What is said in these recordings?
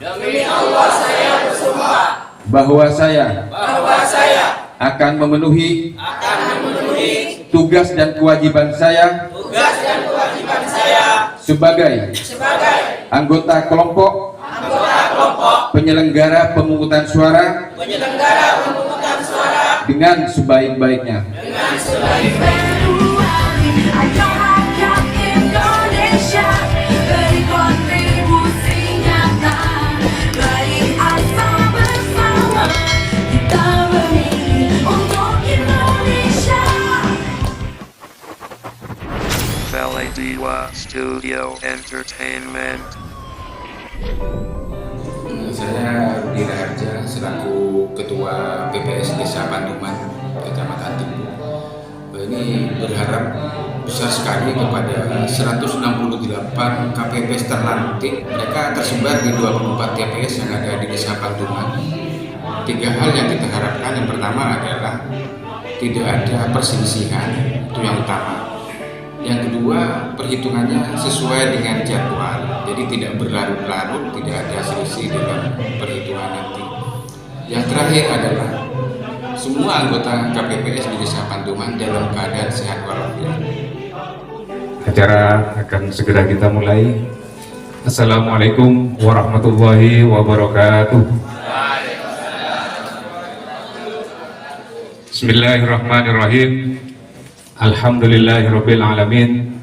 Demi Allah saya bersumpah bahwa saya akan memenuhi tugas dan kewajiban saya sebagai anggota kelompok penyelenggara pemungutan suara dengan sebaik-baiknya. Valadiwa Studio Entertainment. Saya Rudi Raharja selaku Ketua PPS Desa Pantuman, Kecamatan Timbu. Ini berharap besar sekali kepada 168 KPPS terlantik. Mereka tersebar di 24 TPS yang ada di Desa Pantuman. 3 hal yang kita harapkan. Yang pertama adalah tidak ada perselisihan, itu yang utama. Yang kedua, perhitungannya sesuai dengan jadwal, jadi tidak berlarut-larut, tidak ada selisih dalam perhitungan nanti. Yang terakhir adalah semua anggota KPPS di Desa Pantuman dalam keadaan sehat walafiat. Acara akan segera kita mulai. Assalamualaikum warahmatullahi wabarakatuh. Bismillahirrahmanirrahim. Alhamdulillahirabbil alamin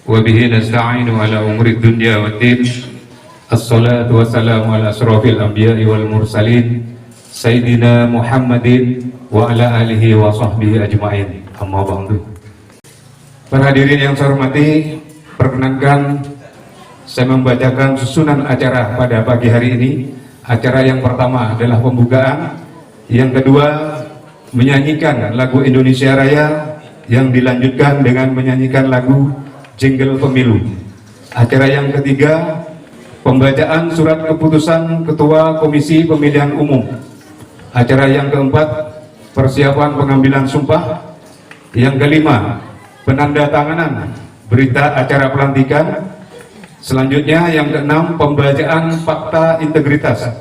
wa bihi nasta'inu ala umuri dunya waddin. Assalatu wassalamu ala asrofil anbiya'i wal mursalin sayyidina Muhammadin wa ala alihi wa sahbihi ajma'in. Amma ba'du. Para hadirin yang saya hormati, perkenankan saya membacakan susunan acara pada pagi hari ini. Acara yang pertama adalah pembukaan, yang kedua menyanyikan lagu Indonesia Raya, yang dilanjutkan dengan menyanyikan lagu Jingle Pemilu. Acara yang ketiga, pembacaan surat keputusan Ketua Komisi Pemilihan Umum. Acara yang keempat, persiapan pengambilan sumpah. Yang kelima, penandatanganan berita acara pelantikan. Selanjutnya yang keenam, pembacaan fakta integritas,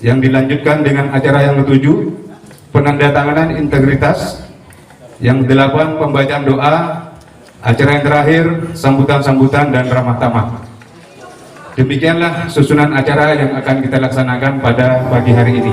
yang dilanjutkan dengan acara yang ketujuh, penandatanganan integritas. Yang delapan, pembacaan doa. Acara yang terakhir, sambutan-sambutan dan ramah tamah. Demikianlah susunan acara yang akan kita laksanakan pada pagi hari ini.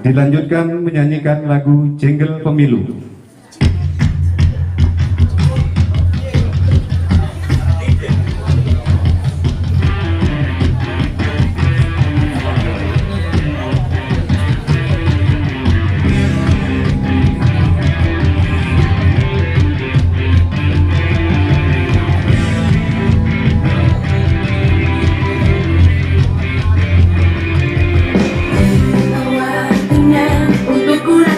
Dilanjutkan menyanyikan lagu Jingle Pemilu. Untuk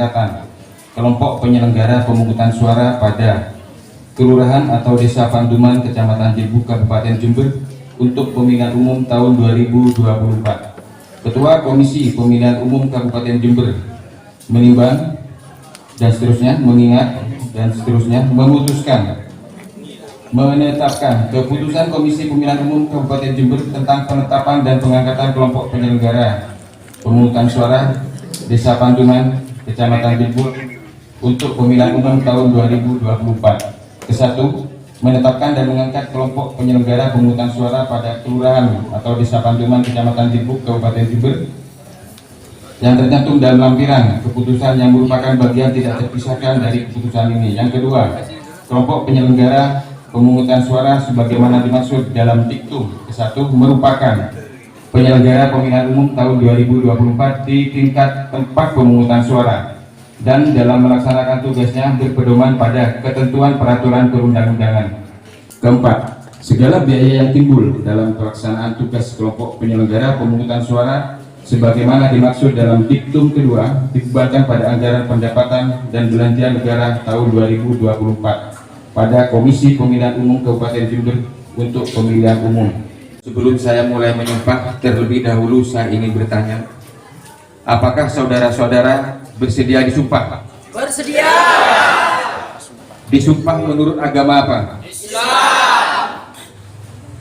persyaratan kelompok penyelenggara pemungutan suara pada Kelurahan atau Desa Panduman, Kecamatan Jilbuk, Kabupaten Jember untuk pemilihan umum tahun 2024. Ketua Komisi Pemilihan Umum Kabupaten Jember menimbang dan seterusnya, mengingat dan seterusnya, memutuskan menetapkan keputusan Komisi Pemilihan Umum Kabupaten Jember tentang penetapan dan pengangkatan kelompok penyelenggara pemungutan suara Desa Panduman, Kecamatan Jilbuk untuk pemilihan umum tahun 2024. Kesatu, menetapkan dan mengangkat kelompok penyelenggara pemungutan suara pada Kelurahan atau Desa Panduman, Kecamatan Jilbuk, Kabupaten Jember yang tercantum dalam lampiran keputusan yang merupakan bagian tidak terpisahkan dari keputusan ini. Yang kedua, kelompok penyelenggara pemungutan suara sebagaimana dimaksud dalam diktum kesatu merupakan penyelenggara pemilihan umum tahun 2024 di tingkat tempat pemungutan suara dan dalam melaksanakan tugasnya berpedoman pada ketentuan peraturan perundang-undangan. Keempat, segala biaya yang timbul dalam pelaksanaan tugas kelompok penyelenggara pemungutan suara sebagaimana dimaksud dalam diktum kedua dibebankan pada anggaran pendapatan dan belanja negara tahun 2024 pada Komisi Pemilihan Umum Kabupaten Jember untuk pemilihan umum. Sebelum saya mulai menyumpah, terlebih dahulu saya ingin bertanya, apakah saudara-saudara bersedia disumpah? Bersedia. Disumpah menurut agama apa? Islam.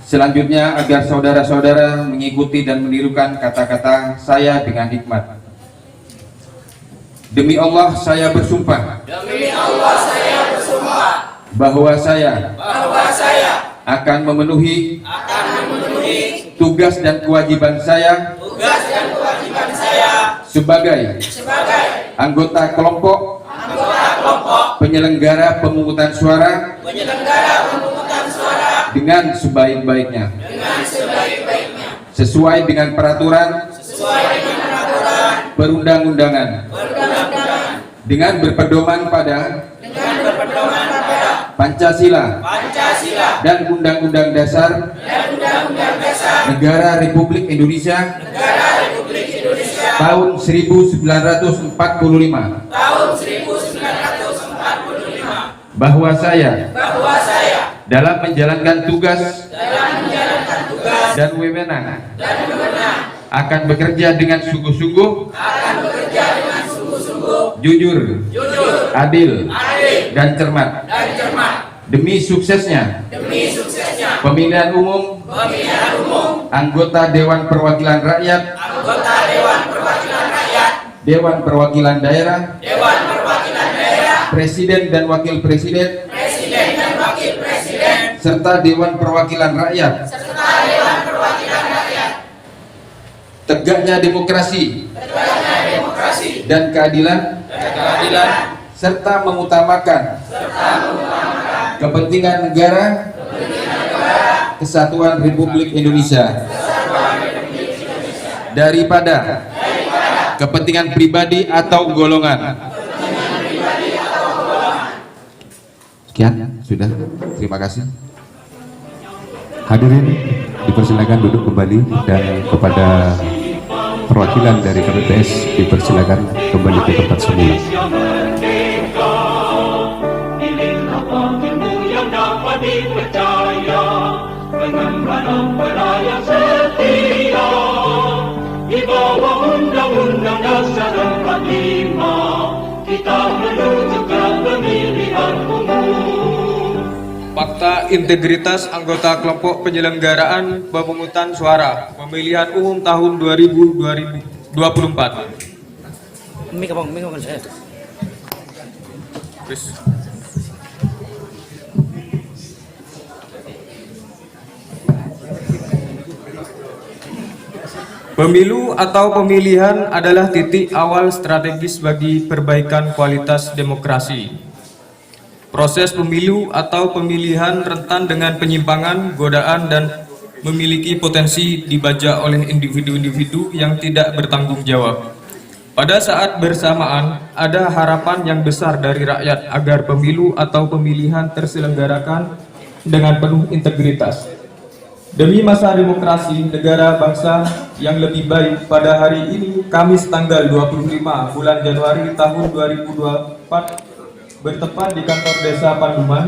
Selanjutnya, agar saudara-saudara mengikuti dan menirukan kata-kata saya dengan hikmat. Demi Allah saya bersumpah. Demi Allah saya bersumpah Bahwa saya akan memenuhi tugas dan kewajiban saya sebagai anggota kelompok penyelenggara pemungutan suara dengan sebaik-baiknya sesuai dengan peraturan perundang-undangan dengan berpedoman pada Pancasila dan Undang-Undang Dasar Negara Republik Indonesia tahun 1945 bahwa saya dalam menjalankan tugas dan wewenang akan bekerja dengan sungguh-sungguh, jujur, adil, dan cermat demi suksesnya pemilihan umum anggota Dewan Perwakilan Rakyat, Dewan Perwakilan Daerah, Presiden dan Wakil Presiden, serta Dewan Perwakilan Rakyat. Tegaknya demokrasi dan keadilan, serta mengutamakan kepentingan negara, kesatuan Republik Indonesia daripada kepentingan pribadi atau golongan. Sekian, sudah. Terima kasih. Hadirin dipersilakan duduk kembali dan kepada perwakilan dari KPPS dipersilakan kembali ke tempat semula. Di bawah Undang-Undang Dasar 45 kita menuju ke pemilihan umum. Fakta integritas anggota kelompok penyelenggaraan pemungutan suara pemilihan umum tahun 2024. Pemilu atau pemilihan adalah titik awal strategis bagi perbaikan kualitas demokrasi. Proses pemilu atau pemilihan rentan dengan penyimpangan, godaan, dan memiliki potensi dibajak oleh individu-individu yang tidak bertanggung jawab. Pada saat bersamaan, ada harapan yang besar dari rakyat agar pemilu atau pemilihan terselenggarakan dengan penuh integritas. Demi masa demokrasi, negara bangsa yang lebih baik pada hari ini, Kamis tanggal 25 bulan Januari tahun 2024, bertepat di kantor Desa Panduman.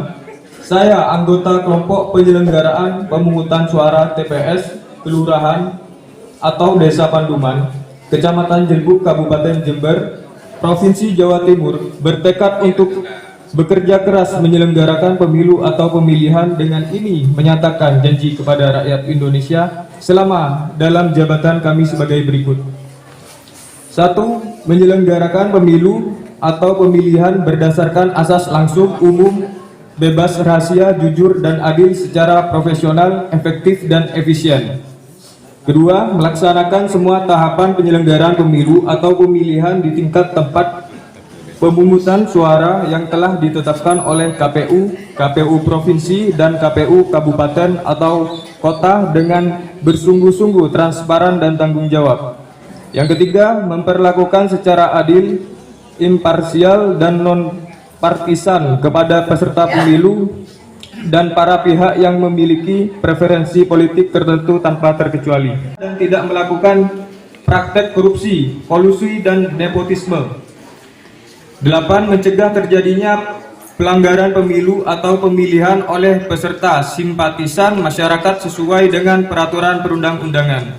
Saya, anggota kelompok penyelenggaraan pemungutan suara TPS Kelurahan atau Desa Panduman, Kecamatan Jelbuk, Kabupaten Jember, Provinsi Jawa Timur, bertekad untuk bekerja keras menyelenggarakan pemilu atau pemilihan, dengan ini menyatakan janji kepada rakyat Indonesia selama dalam jabatan kami sebagai berikut. 1. Menyelenggarakan pemilu atau pemilihan berdasarkan asas langsung, umum, bebas, rahasia, jujur, dan adil secara profesional, efektif, dan efisien. Kedua, melaksanakan semua tahapan penyelenggaraan pemilu atau pemilihan di tingkat tempat pemungutan suara yang telah ditetapkan oleh KPU, KPU Provinsi, dan KPU Kabupaten atau Kota dengan bersungguh-sungguh, transparan, dan tanggung jawab. Yang ketiga, memperlakukan secara adil, imparsial, dan non-partisan kepada peserta pemilu dan para pihak yang memiliki preferensi politik tertentu tanpa terkecuali, dan tidak melakukan praktek korupsi, kolusi, dan nepotisme. 8. Mencegah terjadinya pelanggaran pemilu atau pemilihan oleh peserta simpatisan masyarakat sesuai dengan peraturan perundang-undangan.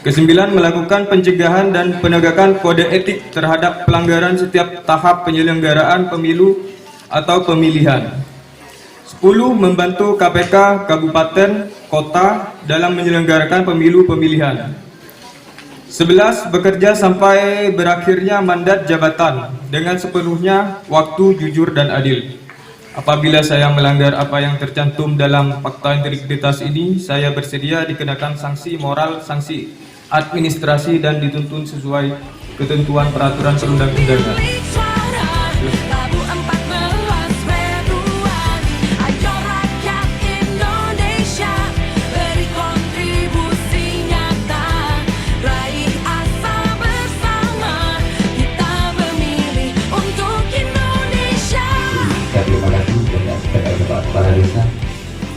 9. Melakukan pencegahan dan penegakan kode etik terhadap pelanggaran setiap tahap penyelenggaraan pemilu atau pemilihan. 10. Membantu KPK Kabupaten Kota dalam menyelenggarakan pemilu pemilihan. 11. Bekerja sampai berakhirnya mandat jabatan dengan sepenuhnya waktu, jujur, dan adil. Apabila saya melanggar apa yang tercantum dalam fakta integritas ini, saya bersedia dikenakan sanksi moral, sanksi administrasi, dan dituntun sesuai ketentuan peraturan perundang-undangan.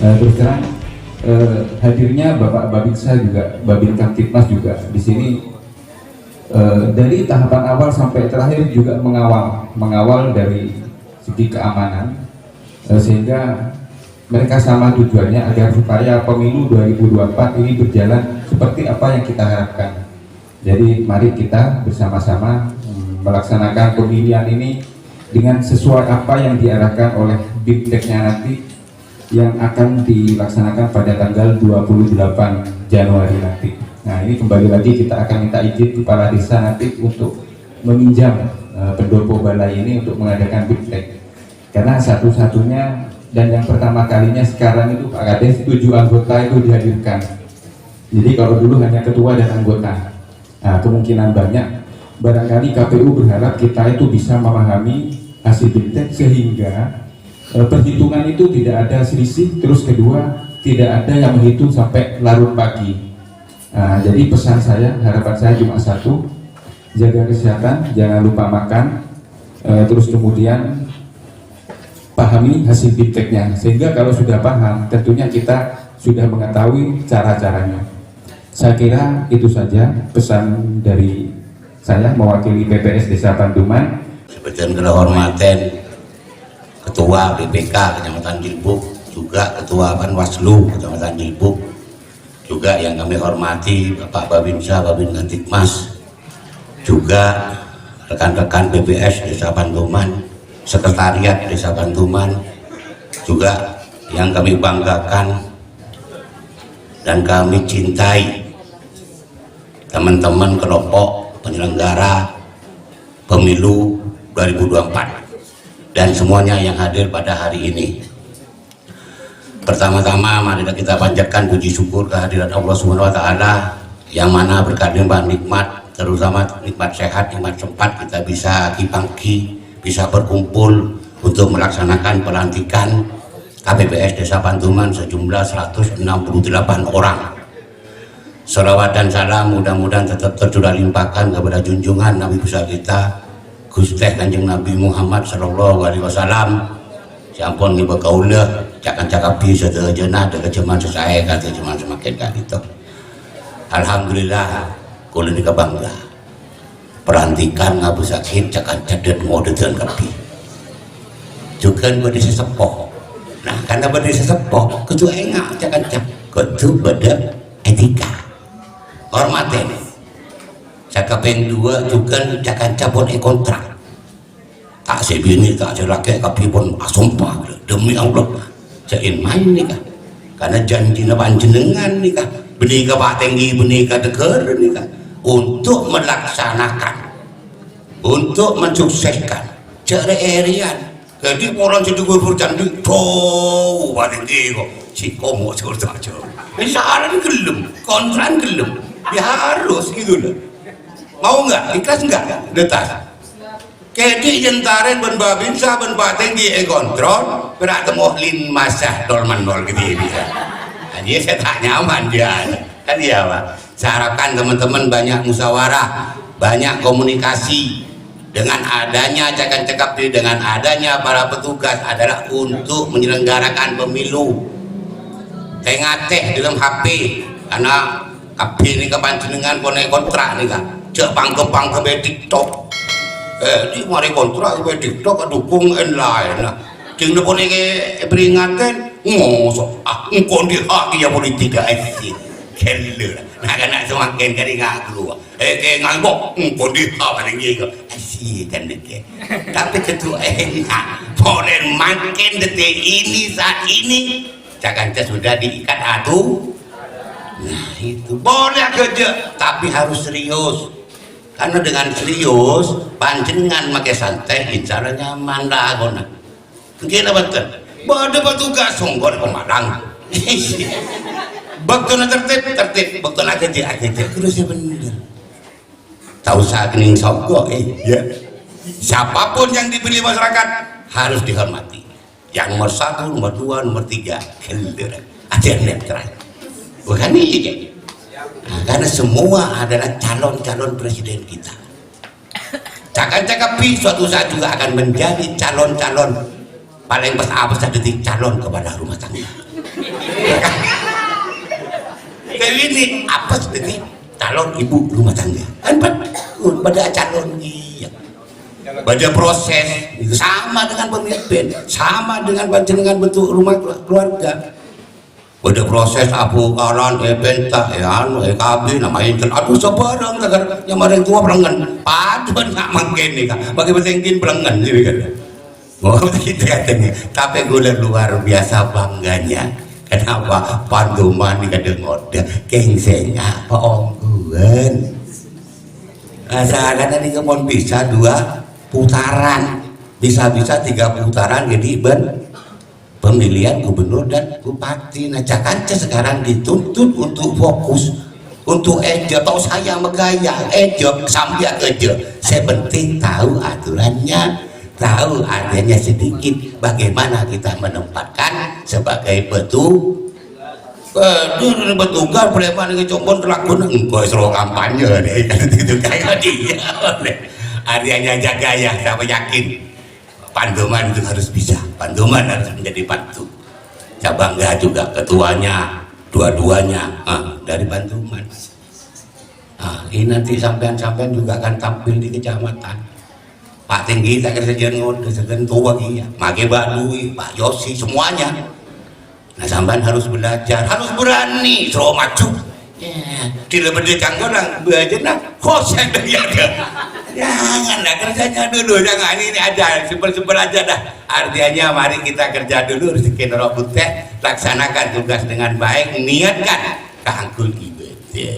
Terus terang hadirnya Bapak Babinsa juga, Babin Kamtipmas juga di sini dari tahapan awal sampai terakhir juga mengawal dari segi keamanan, sehingga mereka sama tujuannya agar supaya pemilu 2024 ini berjalan seperti apa yang kita harapkan. Jadi mari kita bersama-sama melaksanakan pemilihan ini dengan sesuai apa yang diarahkan oleh BIMTEK-nya nanti, yang akan dilaksanakan pada tanggal 28 Januari nanti. Nah, ini kembali lagi kita akan minta izin kepala desa nanti untuk meminjam pendopo balai ini untuk mengadakan BIMTEK, karena satu-satunya dan yang pertama kalinya sekarang itu Pak Kades 7 anggota itu dihadirkan. Jadi kalau dulu hanya ketua dan anggota, nah, kemungkinan banyak barangkali KPU berharap kita itu bisa memahami hasil BIMTEK sehingga perhitungan itu tidak ada selisih, terus kedua tidak ada yang menghitung sampai larut pagi. Nah, jadi pesan saya, harapan saya cuma satu, jaga kesehatan, jangan lupa makan, terus kemudian pahami hasil BIMTEK-nya, sehingga kalau sudah paham tentunya kita sudah mengetahui cara-caranya. Saya kira itu saja pesan dari saya mewakili PPS Desa Panduman. Sebagian kehormatan Ketua BPK Kecamatan Jelbuk, juga Ketua Panwaslu Kecamatan Jelbuk, juga yang kami hormati Bapak Babinsa, Babin Kamtipmas, juga rekan-rekan BPS Desa Panduman, Sekretariat Desa Panduman, juga yang kami banggakan dan kami cintai teman-teman kelompok penyelenggara pemilu 2024 dan semuanya yang hadir pada hari ini. Pertama-tama mari kita panjatkan puji syukur kehadirat Allah Subhanahu wa taala, yang mana berkat limpah nikmat, terutama nikmat sehat, nikmat sempat kita bisa pagi bisa berkumpul untuk melaksanakan pelantikan KPPS Desa Panduman sejumlah 168 orang. Salawat dan salam mudah-mudahan tetap tercurah limpahkan kepada junjungan Nabi besar kita Gusti Kanjeng Nabi Muhammad sallallahu alaihi wasallam. Sampun niku kaulah cakap-cakapi sedaya jenah dengan jaman sesae kata jaman semakin kan itu. Alhamdulillah kalau ini bangga perantikan ngabusakin cakan cadet ngodetan kapi juga berdiri sesepoh. Nah karena berdiri sesepoh ketua enggak cakan cak ketua pada etika hormatin cakapeng dua juga cakan capon kontrak tak sebini tak selaki kapi pun sumpah demi Allah cain main nih kan karena janji panjenengan nih kan benih ke Pak Tinggi benih ke Deger nih kan untuk melaksanakan untuk mensukseskan cara erian jadi orang jadi gubernur janji tuh Pak Tinggi kok si komo cerita aja misalnya gelem kontran gelem ya harus gitu loh mau nggak ikhlas nggak detas kedi jentaren ben babin saben Pak Tinggi kontrol berarti mohlin masah dolman dol gitu bisa jadi saya tak nyaman dia kan dia Pak saya harapkan teman-teman banyak musyawarah banyak komunikasi dengan adanya cakap-cakap dengan adanya para petugas adalah untuk menyelenggarakan pemilu teh dalam HP karena HP ini kepanjenengan konek kontrak nih kan cek pangke TikTok di mari kontrak ke TikTok dukung lain lah jeung nepone ke peringatan ngosok engkon di hak ya politik asik kelle nah kana semakin kali ngaku ke ngalbok engkon di hak lagi kok asik kan deke tapi ketua enak ponen makin detik ini saat ini Jakarta sudah diikat atuh nah itu boleh kerja tapi harus serius karena dengan serius panjenengan pakai santai bicara nyaman lah gona kira betul pada petugas songgor pemadang waktu tertib waktu aja terus ya bener tahu saat kening sogok ya siapapun yang dipilih masyarakat harus dihormati yang nomor 1, nomor 2, nomor 3 kelder ada netral bukan ini nah, karena semua adalah calon-calon presiden kita cakap-cakapi suatu saat juga akan menjadi calon-calon paling besar detik calon kepada rumah tangga kayak ini apa detik calon ibu rumah tangga kan pada calon dia pada proses sama dengan pemimpin sama dengan panjenengan bentuk rumah keluarga pada proses abu kalan benta KB namanya aduh sebarang yang ada tua berengan paduan nggak mungkin nih kan bagi pentingin berengan jadi kan oh gitu katanya tapi gue luar biasa bangganya kenapa panduman di kadang ngode kengsenya paongguan asalkan tadi kemon bisa 2 putaran bisa-bisa 3 putaran jadi pemilihan gubernur dan bupati. Nah Jakarta sekarang dituntut untuk fokus untuk ejo atau saya megaya ejo sambil ejo saya penting tahu aturannya tahu adanya sedikit bagaimana kita menempatkan sebagai petugas preman yang combon terlakukan engkau seluruh kampanye deh gitu kayak dia adanya jaga ya saya yakin Pandoman itu harus bisa Pandoman harus menjadi pantu saya bangga juga ketuanya dua-duanya dari Pandoman ini nanti sampean-sampean juga akan tampil di kecamatan Pak Tinggi tak kerja ngode segen tua iya Mage Badui Pak Yosi semuanya nah sampean harus belajar harus berani suruh maju di lebih canggung belajar nah kok saya jangan lah kerjanya dulu jangan ini ada simpel-simpel aja dah artinya mari kita kerja dulu rezeki nerobut teh laksanakan tugas dengan baik niatkan keangkul ibadah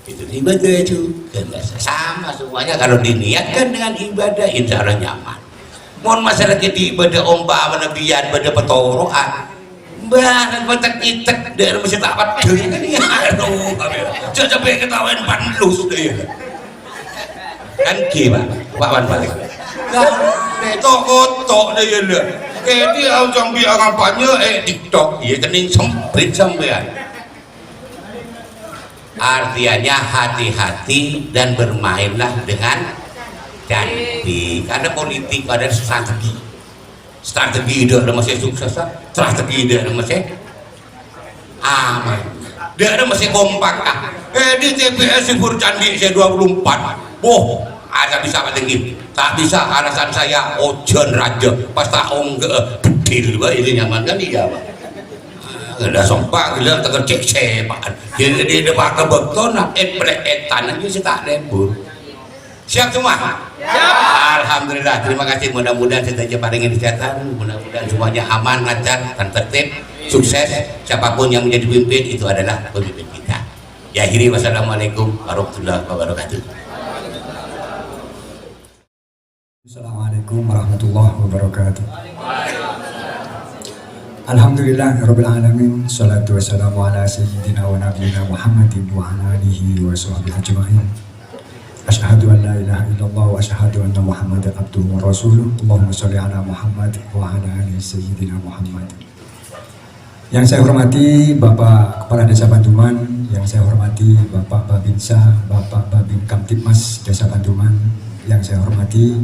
itu ibadah juga sama semuanya kalau diniatkan dengan ibadah insya Allah nyaman mohon masyarakat di ibadah ombak menebian pada petoroan bahan petek itek dari masjid tapat aduh jangan sampai ketahuan panlus deh kan gimana Pak Wan balik tok deh ya kayak dia sambil kampanye TikTok ya kening semprit sampean artinya hati-hati dan bermainlah dengan janji karena politik ada strategi itu ada masih sukses strategi itu ada masih aman dia ada masih kompak Di TPS Sipur Candi saya 24. Boh, ada bisa apa tinggi? Tak bisa alasan saya ojon raja pas tak ongge bedil ini nyaman kan iya Pak. Ada sompak gila tekan cek sepan. Jadi di depan beton pleetan aja sih tak lembur. Siap semua? Alhamdulillah, terima kasih. Mudah-mudahan kita paringin kesehatan, mudah-mudahan semuanya aman, lancar, dan tertib, sukses. Siapapun yang menjadi pemimpin itu adalah pemimpin kita. Ya akhiri, wassalamualaikum warahmatullahi wabarakatuh. Assalamualaikum warahmatullahi wabarakatuh. Alhamdulillah rabbil alamin, salatu wassalamu ala sayyidina wa nabiyina Muhammadin wa ala alihi wa sahbihi ajma'in. Asyhadu an la ilaha illallah wa asyhadu anna Muhammadan abduhu wa rasuluh. Allahumma shalli ala Muhammad wa ala ali sayyidina Muhammad. Yang saya hormati Bapak Kepala Desa Bantuman, yang saya hormati Bapak Babinsa, Bapak Babin Kamtibmas Desa Bantuman, yang saya hormati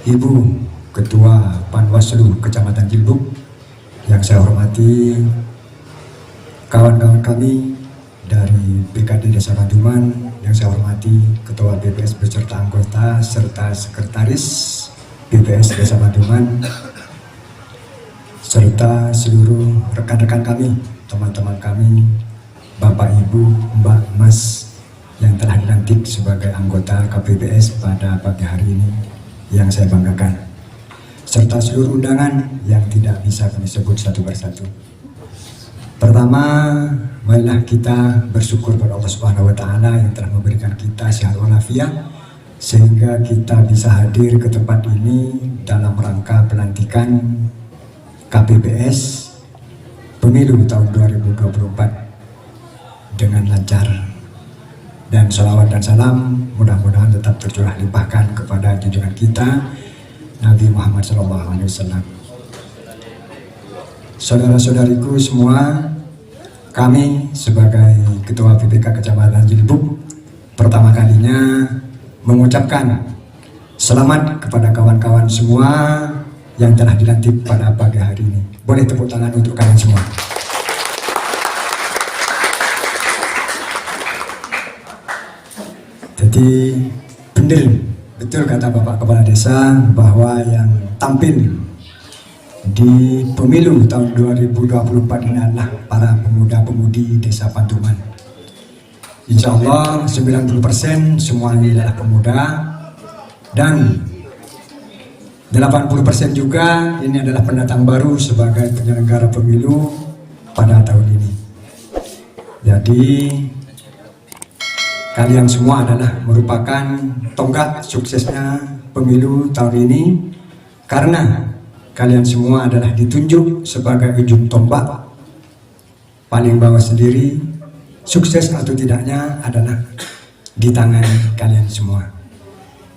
Ibu Ketua Panwaslu Kecamatan Jilbuk, yang saya hormati kawan-kawan kami dari BKD Desa Bantuman, yang saya hormati Ketua BPS beserta anggota serta sekretaris BPS Desa Bantuman, serta seluruh rekan-rekan kami, teman-teman kami, Bapak Ibu, Mbak, Mas yang telah dilantik sebagai anggota KPPS pada pagi hari ini yang saya banggakan, serta seluruh undangan yang tidak bisa kami sebut satu persatu. Pertama, marilah kita bersyukur kepada Allah Subhanahu wa taala yang telah memberikan kita sehat walafiat sehingga kita bisa hadir ke tempat ini dalam rangka pelantikan KPPS Pemilu tahun 2024 dengan lancar. Dan salawat dan salam mudah-mudahan tetap tercurah limpahkan kepada junjungan kita Nabi Muhammad SAW. Saudara-saudariku semua, kami sebagai Ketua PPK Kecamatan Jilbuk pertama kalinya mengucapkan selamat kepada kawan-kawan semua yang telah dilantik pada pagi hari ini. Boleh tepuk tangan untuk kalian semua. Jadi betul kata Bapak Kepala Desa bahwa yang tampil di pemilu tahun 2024 ini adalah para pemuda-pemudi Desa Bantuman. Insya Allah 90% semuanya adalah pemuda dan 80% juga ini adalah pendatang baru sebagai penyelenggara pemilu pada tahun ini. Jadi kalian semua adalah merupakan tonggak suksesnya pemilu tahun ini karena kalian semua adalah ditunjuk sebagai ujung tombak paling bawah sendiri. Sukses atau tidaknya adalah di tangan kalian semua.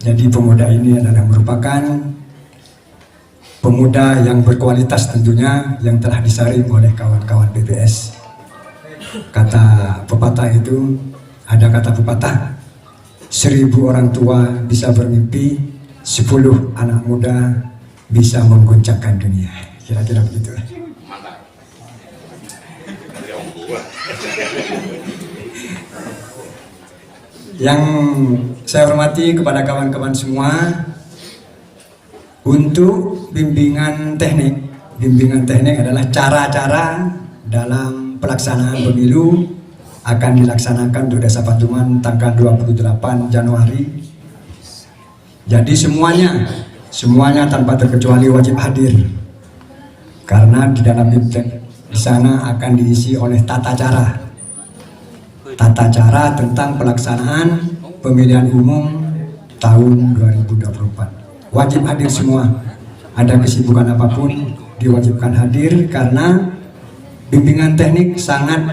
Jadi pemuda ini adalah merupakan pemuda yang berkualitas tentunya yang telah disaring oleh kawan-kawan BPS. Kata pepatah itu, ada kata pepatah, 1000 orang tua bisa bermimpi, 10 anak muda bisa mengguncangkan dunia. Kira-kira begitu. Yang saya hormati kepada kawan-kawan semua, untuk bimbingan teknik adalah cara-cara dalam pelaksanaan pemilu akan dilaksanakan di Desa Bantuman tanggal 28 Januari. Jadi semuanya tanpa terkecuali wajib hadir karena di dalam di sana akan diisi oleh tata cara tentang pelaksanaan pemilihan umum tahun 2024. Wajib hadir semua, ada kesibukan apapun diwajibkan hadir karena bimbingan teknik sangat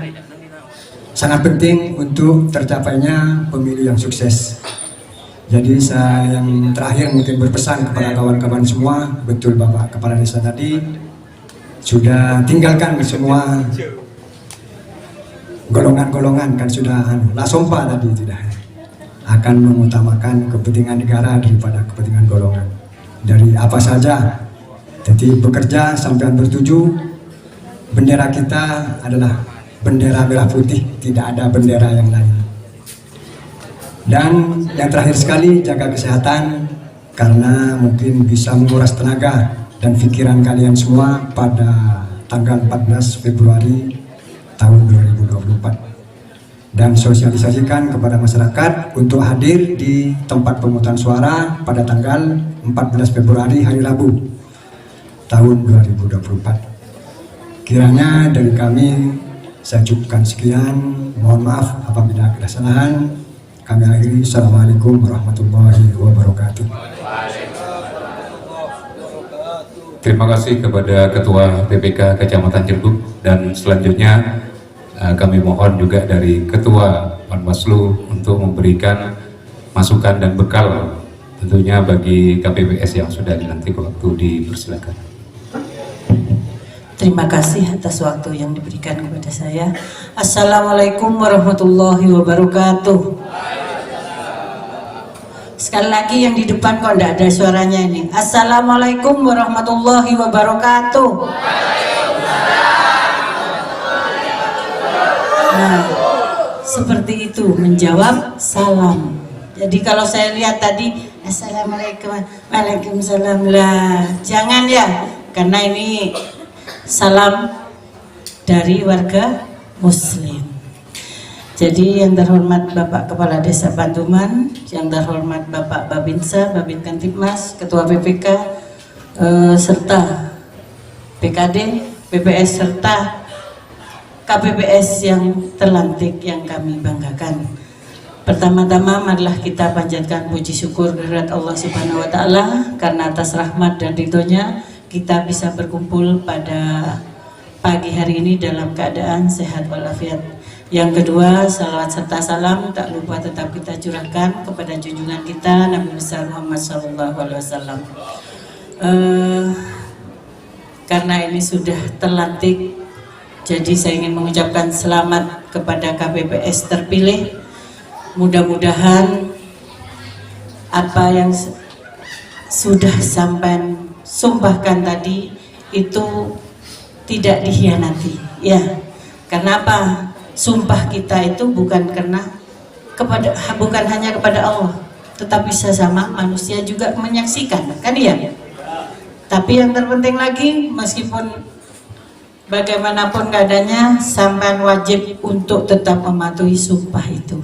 penting untuk tercapainya pemilu yang sukses. Jadi saya yang terakhir mungkin berpesan kepada kawan-kawan semua, betul Bapak Kepala Desa tadi sudah tinggalkan semua golongan-golongan, kan sudah lasompa tadi tidak akan mengutamakan kepentingan negara daripada kepentingan golongan. Dari apa saja, jadi bekerja sampai bertuju, bendera kita adalah bendera merah putih, tidak ada bendera yang lain. Dan yang terakhir sekali, jaga kesehatan karena mungkin bisa menguras tenaga dan pikiran kalian semua pada tanggal 14 Februari tahun 2024. Dan sosialisasikan kepada masyarakat untuk hadir di tempat pemungutan suara pada tanggal 14 Februari hari Rabu tahun 2024. Kiranya dari kami saya cukupkan sekian. Mohon maaf apabila ada kesalahan. Kami akhiri. Assalamualaikum warahmatullahi wabarakatuh. Terima kasih kepada Ketua PPK Kecamatan Cirebuk, dan selanjutnya kami mohon juga dari Ketua Panwaslu untuk memberikan masukan dan bekal tentunya bagi KPPS yang sudah dilantik. Waktu dipersilakan. Terima kasih atas waktu yang diberikan kepada saya. Assalamualaikum warahmatullahi wabarakatuh. Sekali lagi yang di depan kok enggak ada suaranya ini. Assalamualaikum warahmatullahi wabarakatuh. Nah, seperti itu menjawab salam. Jadi kalau saya lihat tadi Assalamualaikum, Waalaikumsalam lah, jangan ya, karena ini salam dari warga Muslim. Jadi yang terhormat Bapak Kepala Desa Pantuman, yang terhormat Bapak Babinsa, Babin Kantipmas, Ketua PPK, serta PKD, PPS, serta KPPS yang terlantik yang kami banggakan. Pertama-tama marilah kita panjatkan puji syukur kehadirat Allah Subhanahu wa Ta'ala karena atas rahmat dan ridhonya kita bisa berkumpul pada pagi hari ini dalam keadaan sehat walafiat. Yang kedua, salawat serta salam tak lupa tetap kita curahkan kepada junjungan kita Nabi besar Muhammad SAW. Karena ini sudah terlantik, jadi saya ingin mengucapkan selamat kepada KPPS terpilih. Mudah-mudahan apa yang sudah sampai sumpahkan tadi itu tidak dikhianati, ya. Karena apa? Sumpah kita itu bukan hanya kepada Allah, tetapi sesama manusia juga menyaksikan, kan ya? Tapi yang terpenting lagi, meskipun bagaimanapun keadaannya, sampean wajib untuk tetap mematuhi sumpah itu.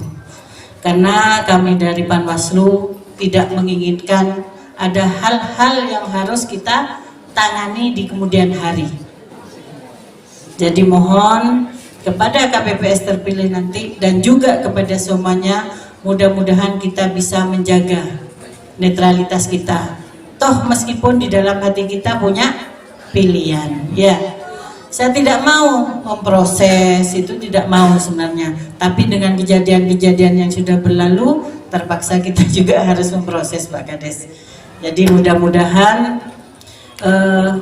Karena kami dari Panwaslu tidak menginginkan ada hal-hal yang harus kita tangani di kemudian hari. Jadi mohon kepada KPPS terpilih nanti dan juga kepada semuanya, mudah-mudahan kita bisa menjaga netralitas kita. Toh meskipun di dalam hati kita punya pilihan, ya. Saya tidak mau memproses, itu tidak mau sebenarnya. Tapi dengan kejadian-kejadian yang sudah berlalu, terpaksa kita juga harus memproses, Pak Kades. Jadi mudah-mudahan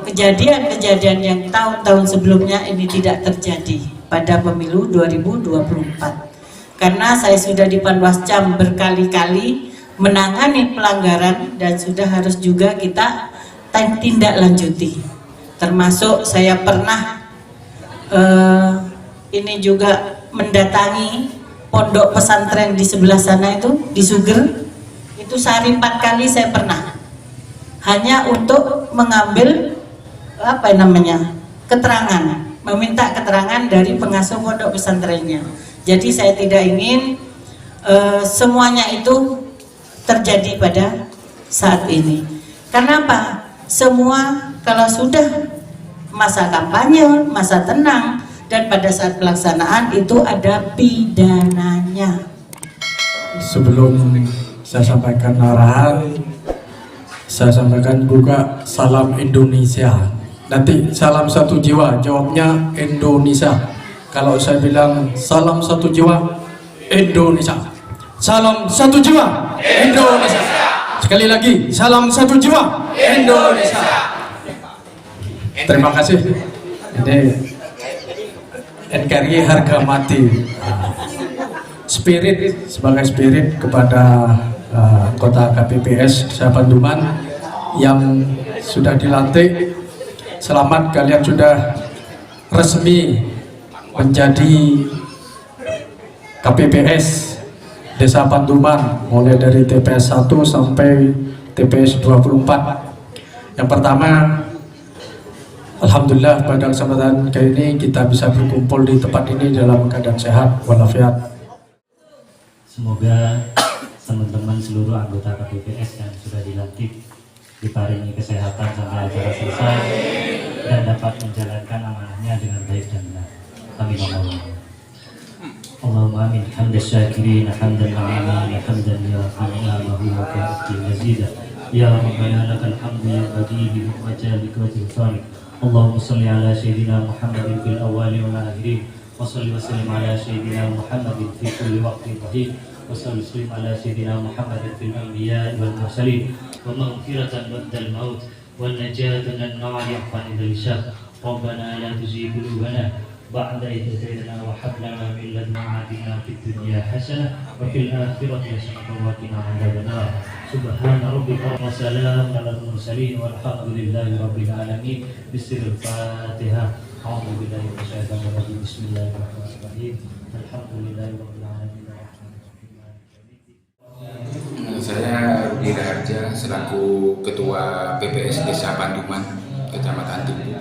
kejadian-kejadian yang tahun-tahun sebelumnya ini tidak terjadi pada pemilu 2024. Karena saya sudah di Panwascam berkali-kali menangani pelanggaran dan sudah harus juga kita tindak lanjuti. Termasuk saya pernah ini juga mendatangi pondok pesantren di sebelah sana itu di Suger. Itu sehari 4 kali saya pernah. Hanya untuk mengambil keterangan, meminta keterangan dari pengasuh pondok pesantrennya. Jadi saya tidak ingin semuanya itu terjadi pada saat ini. Karena apa? Semua kalau sudah masa kampanye, masa tenang, dan pada saat pelaksanaan itu ada pidananya. Sebelum saya sampaikan arahan, saya sampaikan juga salam Indonesia. Nanti salam satu jiwa, jawabnya Indonesia. Kalau saya bilang salam satu jiwa, Indonesia. Salam satu jiwa, Indonesia. Sekali lagi, salam satu jiwa, Indonesia. Terima kasih. Ini NKRI harga mati. Spirit, sebagai spirit kepada kota KPPS Desa Pantuman yang sudah dilantik. Selamat, kalian sudah resmi menjadi KPPS Desa Pantuman, mulai dari TPS 1 sampai TPS 24. Yang pertama, alhamdulillah pada kesempatan kali ini kita bisa berkumpul di tempat ini dalam keadaan sehat walafiat. Semoga teman-teman seluruh anggota KPPS yang sudah dilantik diparingi kesehatan sampai acara selesai dan dapat menjalankan amanahnya dengan baik dan benar. Amin. Allahumma amin. Hamdan syakirin, hamdan ma'amin, hamdan yafi'na wa huwa ka'abdi mazida. Ya Rabbana lakal hamdu ya badihi wa jalika wa tilfari. Allahumma salli ala Sayyidina Muhammadin fil awwali wal akhirin. Wa salli wa sallim ala Sayyidina Muhammadin fi kulli waqtin dhahir. Wa salli wa sallim ala Sayyidina Muhammadin fil anbiya'i wal mursalin. Wa maghfiratan ba'dal maut wa najatan min an-nar yahfan idhal syaq. Rabbana la tuzigh qulubana بعد إذ هديتنا وهب لنا من لدنك آتنا في الدنيا حسنة وفي الآخرة حسنة وقنا عذاب النار سبحان ربك وسلام على المرسلين والحمد لله رب العالمين بسر الفاتحة أعوذ بالله من الشيطان الرجيم بسم الله الرحمن الرحيم الحمد لله رب العالمين Saya Rudi Raharja selaku Ketua PPS Desa Pantuman, Kecamatan Timbu.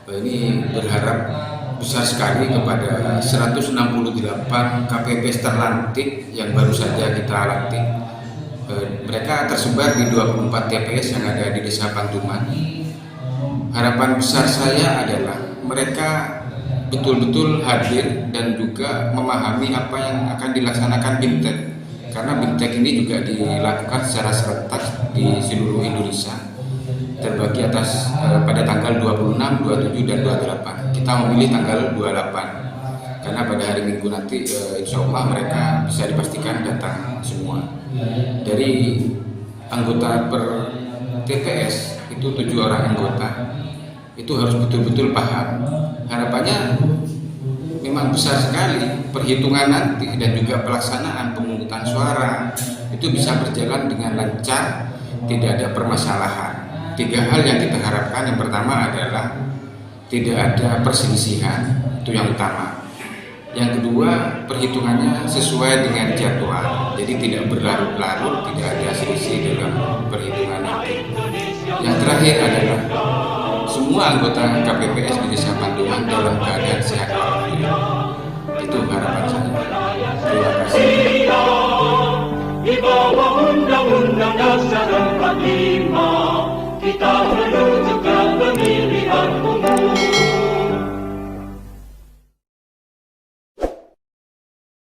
Ini berharap besar sekali kepada 168 KPPS terlantik yang baru saja kita lantik. Mereka tersebar di 24 TPS yang ada di Desa Pantuman. Harapan besar saya adalah mereka betul-betul hadir dan juga memahami apa yang akan dilaksanakan BIMTEK, karena BIMTEK ini juga dilakukan secara serentak di seluruh Indonesia, terbagi atas pada tanggal 26, 27, dan 28. Kita memilih tanggal 28 karena pada hari Minggu nanti insya Allah mereka bisa dipastikan datang semua. Dari anggota per TPS itu 7 orang anggota, itu harus betul-betul paham. Harapannya memang besar sekali perhitungan nanti dan juga pelaksanaan pemungutan suara itu bisa berjalan dengan lancar, tidak ada permasalahan. 3 hal yang kita harapkan. Yang pertama adalah tidak ada perselisihan, itu yang utama. Yang kedua, perhitungannya sesuai dengan jadwal, jadi tidak berlarut-larut, tidak ada selisih dalam perhitungan nanti. Yang terakhir adalah semua anggota KPPS di Desa Pantuman dalam keadaan sehat walafiat. Itu harapan saya. Terima kasih. Di bawah Undang-Undang Dasar 45 kita menuju